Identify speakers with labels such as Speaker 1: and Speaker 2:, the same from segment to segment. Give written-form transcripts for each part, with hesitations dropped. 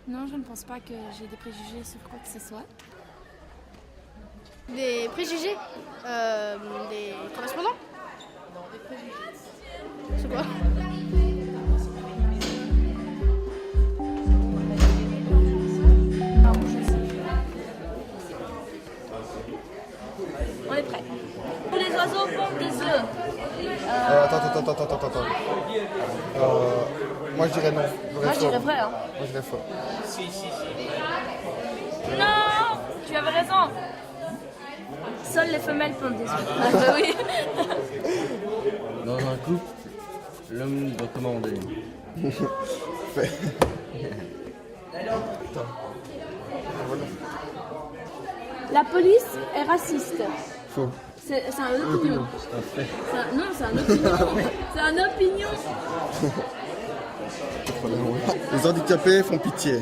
Speaker 1: Non, je ne pense pas que j'ai des préjugés sur quoi que ce soit.
Speaker 2: Des préjugés des correspondants.
Speaker 1: Non, des préjugés.
Speaker 2: C'est quoi?
Speaker 1: On est prêts. Tous les oiseaux pondent des œufs.
Speaker 3: Attends. Moi je dirais non.
Speaker 1: Moi je dirais vrai. Hein.
Speaker 3: Moi je dirais faux.
Speaker 1: Non, tu avais raison. Seules les femelles pondent des œufs. Ah bah oui.
Speaker 4: Dans un couple, l'homme doit commander.
Speaker 1: La police est raciste.
Speaker 3: Faux.
Speaker 1: C'est un opinion. Non, c'est un opinion. C'est un opinion.
Speaker 3: Les handicapés font pitié.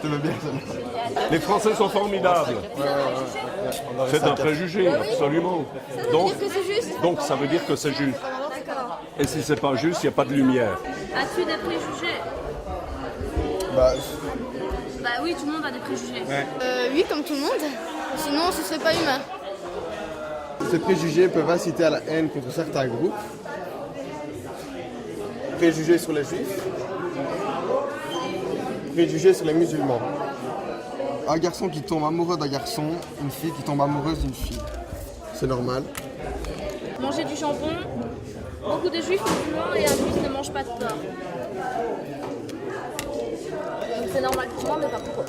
Speaker 3: Tu veux bien ça?
Speaker 5: Les Français sont formidables. C'est un préjugé, absolument. Donc ça veut dire que c'est juste. Et si c'est pas juste, il n'y a pas de lumière.
Speaker 1: As-tu des préjugés?
Speaker 3: Bah,
Speaker 1: Bah oui, tout le monde a des préjugés.
Speaker 2: Oui, comme tout le monde. Sinon, ce serait pas humain.
Speaker 3: ces préjugés peuvent inciter à la haine contre certains groupes. Préjugés sur les juifs. Préjugés sur les musulmans. Un garçon qui tombe amoureux d'un garçon, une fille qui tombe amoureuse d'une fille. C'est normal.
Speaker 1: Manger du jambon, beaucoup de juifs musulmans et un juif ne mange pas de porc. Donc c'est normal pour moi, mais pas pour eux.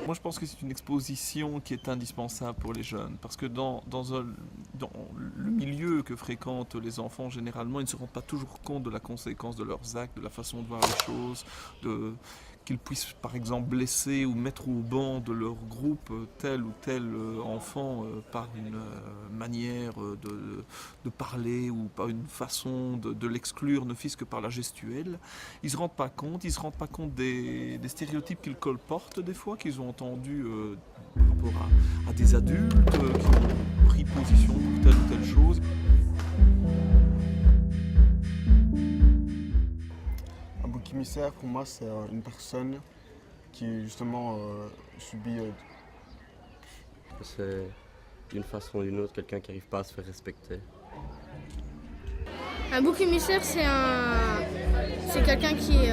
Speaker 6: Moi, je pense que c'est une exposition qui est indispensable pour les jeunes, parce que dans le milieu que fréquentent les enfants, généralement, ils ne se rendent pas toujours compte de la conséquence de leurs actes, de la façon de voir les choses, qu'ils puissent, par exemple, blesser ou mettre au banc de leur groupe tel ou tel enfant par une manière de parler ou par une façon de l'exclure, ne fût-ce que par la gestuelle. Ils ne se rendent pas compte, des stéréotypes qu'ils colportent des fois, qu'ils ont entendus par rapport à des adultes qui ont pris position pour telle ou telle chose.
Speaker 3: Un bouc émissaire, pour moi, c'est une personne qui, justement, subit...
Speaker 4: C'est d'une façon ou d'une autre quelqu'un qui n'arrive pas à se faire respecter.
Speaker 2: Un bouc émissaire, c'est quelqu'un qui est...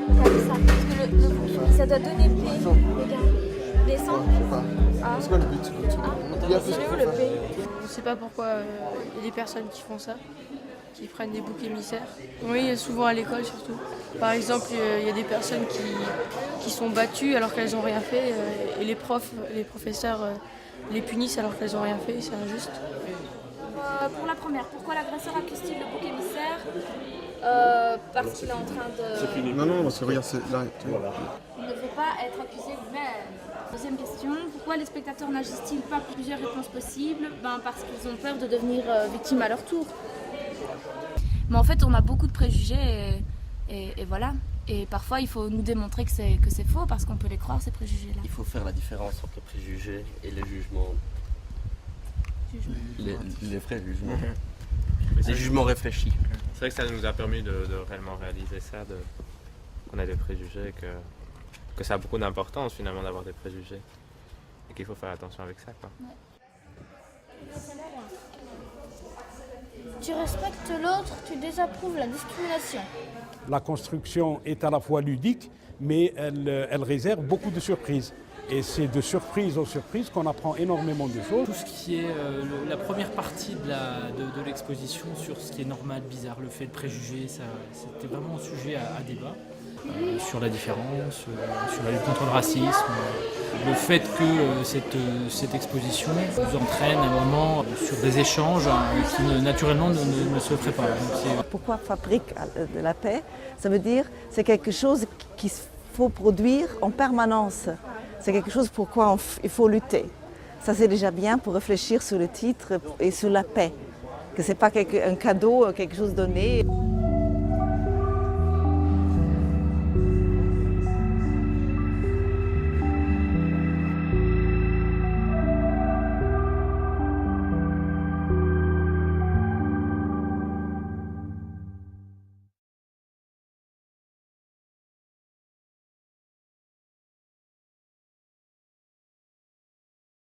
Speaker 1: Comme ça, parce que le bouc, ça doit donner paix. Regarde. Descends.
Speaker 3: Je sais pas. C'est quoi le but? Il y a plus
Speaker 1: C'est où le paix?
Speaker 7: Je ne sais pas pourquoi il y a des personnes qui font ça, qui prennent des boucs émissaires. Oui, souvent à l'école surtout. Par exemple, il y a des personnes qui sont battues alors qu'elles n'ont rien fait et les professeurs les punissent alors qu'elles n'ont rien fait, c'est injuste.
Speaker 1: Pour la première, pourquoi l'agresseur accuse-t-il le bouc émissaire? Parce qu'il est en train de...
Speaker 5: C'est fini.
Speaker 3: Non, parce que regarde, c'est là.
Speaker 1: Il ne faut pas être accusé lui-même. Deuxième question, pourquoi les spectateurs n'agissent-ils pas plusieurs réponses possibles? Parce qu'ils ont peur de devenir victimes à leur tour. Mais en fait, on a beaucoup de préjugés et voilà. Et parfois, il faut nous démontrer que c'est faux parce qu'on peut les croire, ces préjugés-là.
Speaker 4: Il faut faire la différence entre les préjugés et les jugements. Les vrais jugements. Les jugements réfléchis.
Speaker 8: C'est vrai que ça nous a permis de réellement réaliser ça, qu'on a des préjugés, que ça a beaucoup d'importance finalement d'avoir des préjugés. Et qu'il faut faire attention avec ça, quoi.
Speaker 2: Tu respectes l'autre, tu désapprouves la discrimination.
Speaker 9: La construction est à la fois ludique, mais elle réserve beaucoup de surprises. Et c'est de surprise en surprise qu'on apprend énormément de choses.
Speaker 10: Tout ce qui est la première partie de l'exposition sur ce qui est normal, bizarre, le fait de préjuger, c'était vraiment un sujet à débat. Sur la différence, sur la lutte contre le racisme, le fait que cette exposition nous entraîne à un moment sur des échanges qui naturellement ne se feraient pas.
Speaker 11: Pourquoi fabrique de la paix? Ça veut dire c'est quelque chose qu'il faut produire en permanence. C'est quelque chose pour quoi il faut lutter. Ça c'est déjà bien pour réfléchir sur le titre et sur la paix. Que ce n'est pas un cadeau, quelque chose donné.